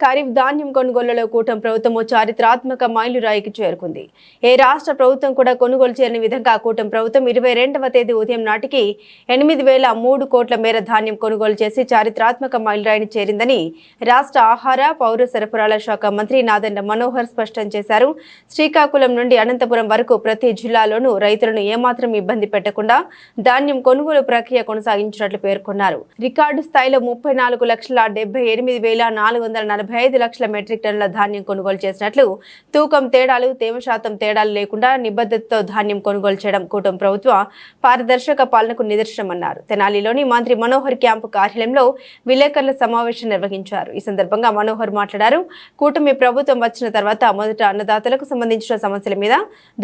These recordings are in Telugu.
ఖరీఫ్ ధాన్యం కొనుగోలులో కూటమి ప్రభుత్వం చారిత్రాత్మక మైలురాయికి చేరుకుంది. ఏ రాష్ట్ర ప్రభుత్వం కూడా కొనుగోలు చేయని విధంగా కూటమి ప్రభుత్వం 22వ తేదీ ఉదయం నాటికి 8,003 కోట్ల మేర ధాన్యం కొనుగోలు చేసి చారిత్రాత్మక మైలురాయిని చేరిందని రాష్ట్ర ఆహార పౌర సరఫరాల శాఖ మంత్రి నాదెండ్ల మనోహర్ స్పష్టం చేశారు. శ్రీకాకుళం నుండి అనంతపురం వరకు ప్రతి జిల్లాలోనూ రైతులను ఏమాత్రం ఇబ్బంది పెట్టకుండా ధాన్యం కొనుగోలు ప్రక్రియ కొనసాగించినట్లు పేర్కొన్నారు. రికార్డు స్థాయిలో 34,78,445 లక్షల మెట్రిక్ టన్నుల ధాన్యం కొనుగోలు చేసినట్లు, తూకం తేడాలు, తేమ శాతం తేడాలు లేకుండా నిబద్ధతతో ధాన్యం కొనుగోలు చేయడం కూటమి ప్రభుత్వ పారదర్శక పాలనకు నిదర్శనమన్నారు. తెనాలిలోని మంత్రి మనోహర్ క్యాంపు కార్యాలయంలో విలేకరుల సమావేశం నిర్వహించారు. ఈ సందర్భంగా మనోహర్ మాట్లాడారు. కూటమి ప్రభుత్వం వచ్చిన తర్వాత మొదట అన్నదాతలకు సంబంధించిన సమస్యల మీద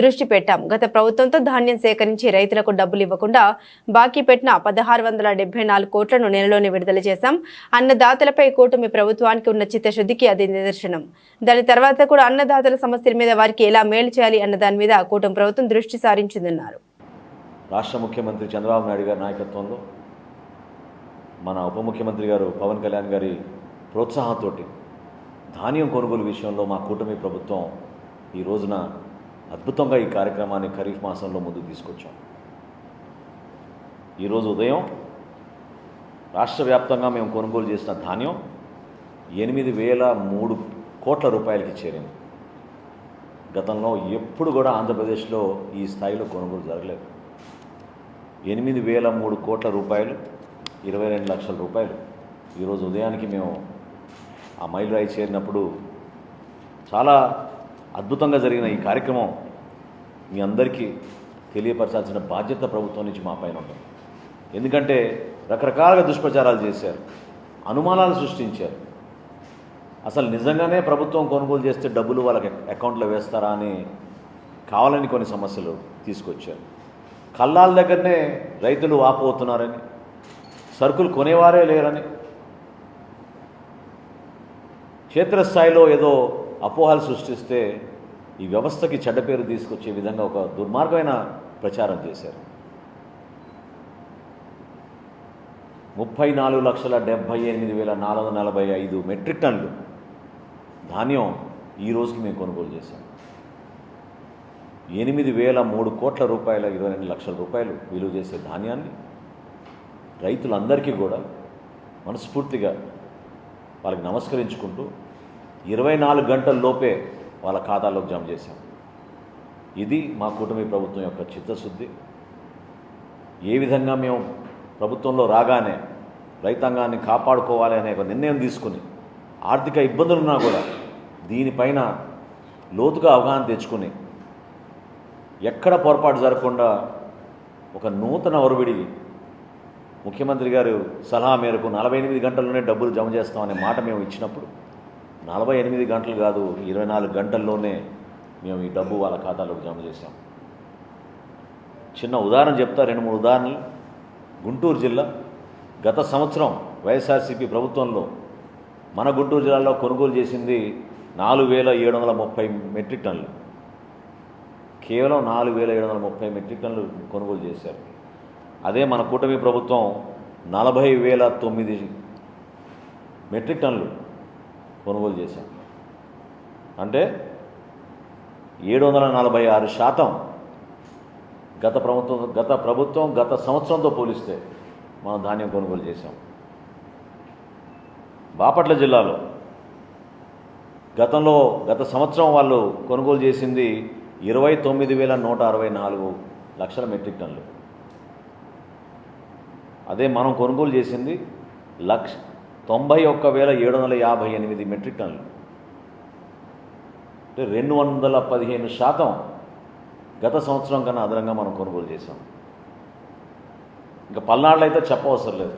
దృష్టి పెట్టాం. గత ప్రభుత్వంతో ధాన్యం సేకరించి రైతులకు డబ్బులు ఇవ్వకుండా బాకీ పెట్టిన 1,674 కోట్లను నెలలోనే విడుదల చేశాం. అన్నదాతలపై కూటమి ప్రభుత్వానికి ఉన్న చిత్తశుద్ధికి అది నిదర్శనం. దాని తర్వాత కూడా అన్నదాతల సమస్యల మీద వారికి ఎలా మేలు చేయాలి అన్న దాని మీద కూటమి ప్రభుత్వం దృష్టి సారించిందన్నారు. రాష్ట్ర ముఖ్యమంత్రి చంద్రబాబు నాయుడు గారి నాయకత్వంలో మన ఉప ముఖ్యమంత్రి గారు పవన్ కళ్యాణ్ గారి ప్రోత్సాహంతో ధాన్యం కొనుగోలు విషయంలో మా కూటమి ప్రభుత్వం ఈ రోజున అద్భుతంగా ఈ కార్యక్రమాన్ని ఖరీఫ్ మాసంలో ముందుకు తీసుకొచ్చాం. ఈరోజు ఉదయం రాష్ట్ర వ్యాప్తంగా మేము కొనుగోలు చేసిన ధాన్యం 8,003 కోట్ల రూపాయలకి చేరింది. గతంలో ఎప్పుడు కూడా ఆంధ్రప్రదేశ్లో ఈ స్థాయిలో కొనుగోలు జరగలేదు. 8,003 కోట్ల రూపాయలు, 22 లక్షల రూపాయలు. ఈరోజు ఉదయానికి మేము ఆ మైలురాయి చేరినప్పుడు చాలా అద్భుతంగా జరిగిన ఈ కార్యక్రమం మీ అందరికీ తెలియపరచాల్సిన బాధ్యత ప్రభుత్వం నుంచి మా పైన ఉంటుంది. ఎందుకంటే రకరకాలుగా దుష్ప్రచారాలు చేశారు, అనుమానాలు సృష్టించారు. అసలు నిజంగానే ప్రభుత్వం కొనుగోలు చేస్తే డబ్బులు వాళ్ళకి అకౌంట్లో వేస్తారా అని కావాలని కొన్ని సమస్యలు తీసుకొచ్చారు. కల్లాల దగ్గరనే రైతులు వాపోతున్నారని, సరుకులు కొనేవారే లేరని, క్షేత్రస్థాయిలో ఏదో అపోహలు సృష్టిస్తే ఈ వ్యవస్థకి చెడ్డ పేరు తీసుకొచ్చే విధంగా ఒక దుర్మార్గమైన ప్రచారం చేశారు. 34,78,445 మెట్రిక్ టన్నులు ధాన్యం ఈ రోజుకి మేము కొనుగోలు చేశాం. 8,003 కోట్ల రూపాయల 22 లక్షల రూపాయలు విలువ చేసే ధాన్యాన్ని రైతులందరికీ కూడా మనస్ఫూర్తిగా వాళ్ళకి నమస్కరించుకుంటూ 24 గంటల లోపే వాళ్ళ ఖాతాలోకి జమ చేశాం. ఇది మా కూటమి ప్రభుత్వం యొక్క చిత్తశుద్ధి. ఏ విధంగా మేము ప్రభుత్వంలో రాగానే రైతాంగాన్ని కాపాడుకోవాలి అనే ఒక నిర్ణయం తీసుకుని, ఆర్థిక ఇబ్బందులున్నా కూడా దీనిపైన లోతుగా అవగాహన తెచ్చుకుని ఎక్కడ పొరపాటు జరగకుండా ఒక నూతన ఒరవిడి ముఖ్యమంత్రి గారు సలహా మేరకు 48 గంటల్లోనే డబ్బులు జమ చేస్తామనే మాట మేము ఇచ్చినప్పుడు 48 గంటలు కాదు, 24 గంటల్లోనే మేము ఈ డబ్బు వాళ్ళ ఖాతాలోకి జమ చేశాం. చిన్న ఉదాహరణ చెప్తా, 2-3 ఉదాహరణలు. గుంటూరు జిల్లా గత సంవత్సరం వైఎస్ఆర్సీపీ ప్రభుత్వంలో మన గుంటూరు జిల్లాలో కొనుగోలు చేసింది 4,730 మెట్రిక్ టన్నులు. కేవలం 4,730 మెట్రిక్ టన్నులు కొనుగోలు చేశారు. అదే మన కూటమి ప్రభుత్వం 40,009 మెట్రిక్ టన్నులు కొనుగోలు చేశాం. అంటే 746% గత ప్రభుత్వం గత సంవత్సరంతో పోలిస్తే మనం ధాన్యం కొనుగోలు చేశాం. బాపట్ల జిల్లాలో గత సంవత్సరం వాళ్ళు కొనుగోలు చేసింది 29,164 లక్షల మెట్రిక్ టన్నులు. అదే మనం కొనుగోలు చేసింది 91,758 మెట్రిక్ టన్నులు. అంటే 215% గత సంవత్సరం కన్నా అదనంగా మనం కొనుగోలు చేశాం. ఇంకా పల్నాడులో అయితే చెప్పవసరం లేదు,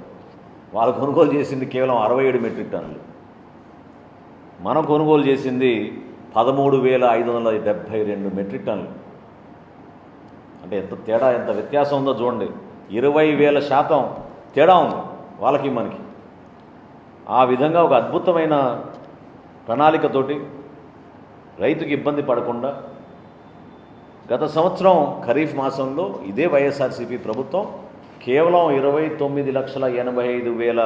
వాళ్ళు కొనుగోలు చేసింది కేవలం 67 మెట్రిక్ టన్నులు. మనం కొనుగోలు చేసింది 13,572 మెట్రిక్ టన్నులు. అంటే ఎంత తేడా, ఎంత వ్యత్యాసం ఉందో చూడండి. 20,000% తేడా ఉంది వాళ్ళకి మనకి. ఆ విధంగా ఒక అద్భుతమైన ప్రణాళికతోటి రైతుకి ఇబ్బంది పడకుండా గత సంవత్సరం ఖరీఫ్ మాసంలో ఇదే వైఎస్ఆర్సీపీ ప్రభుత్వం కేవలం 29,85,000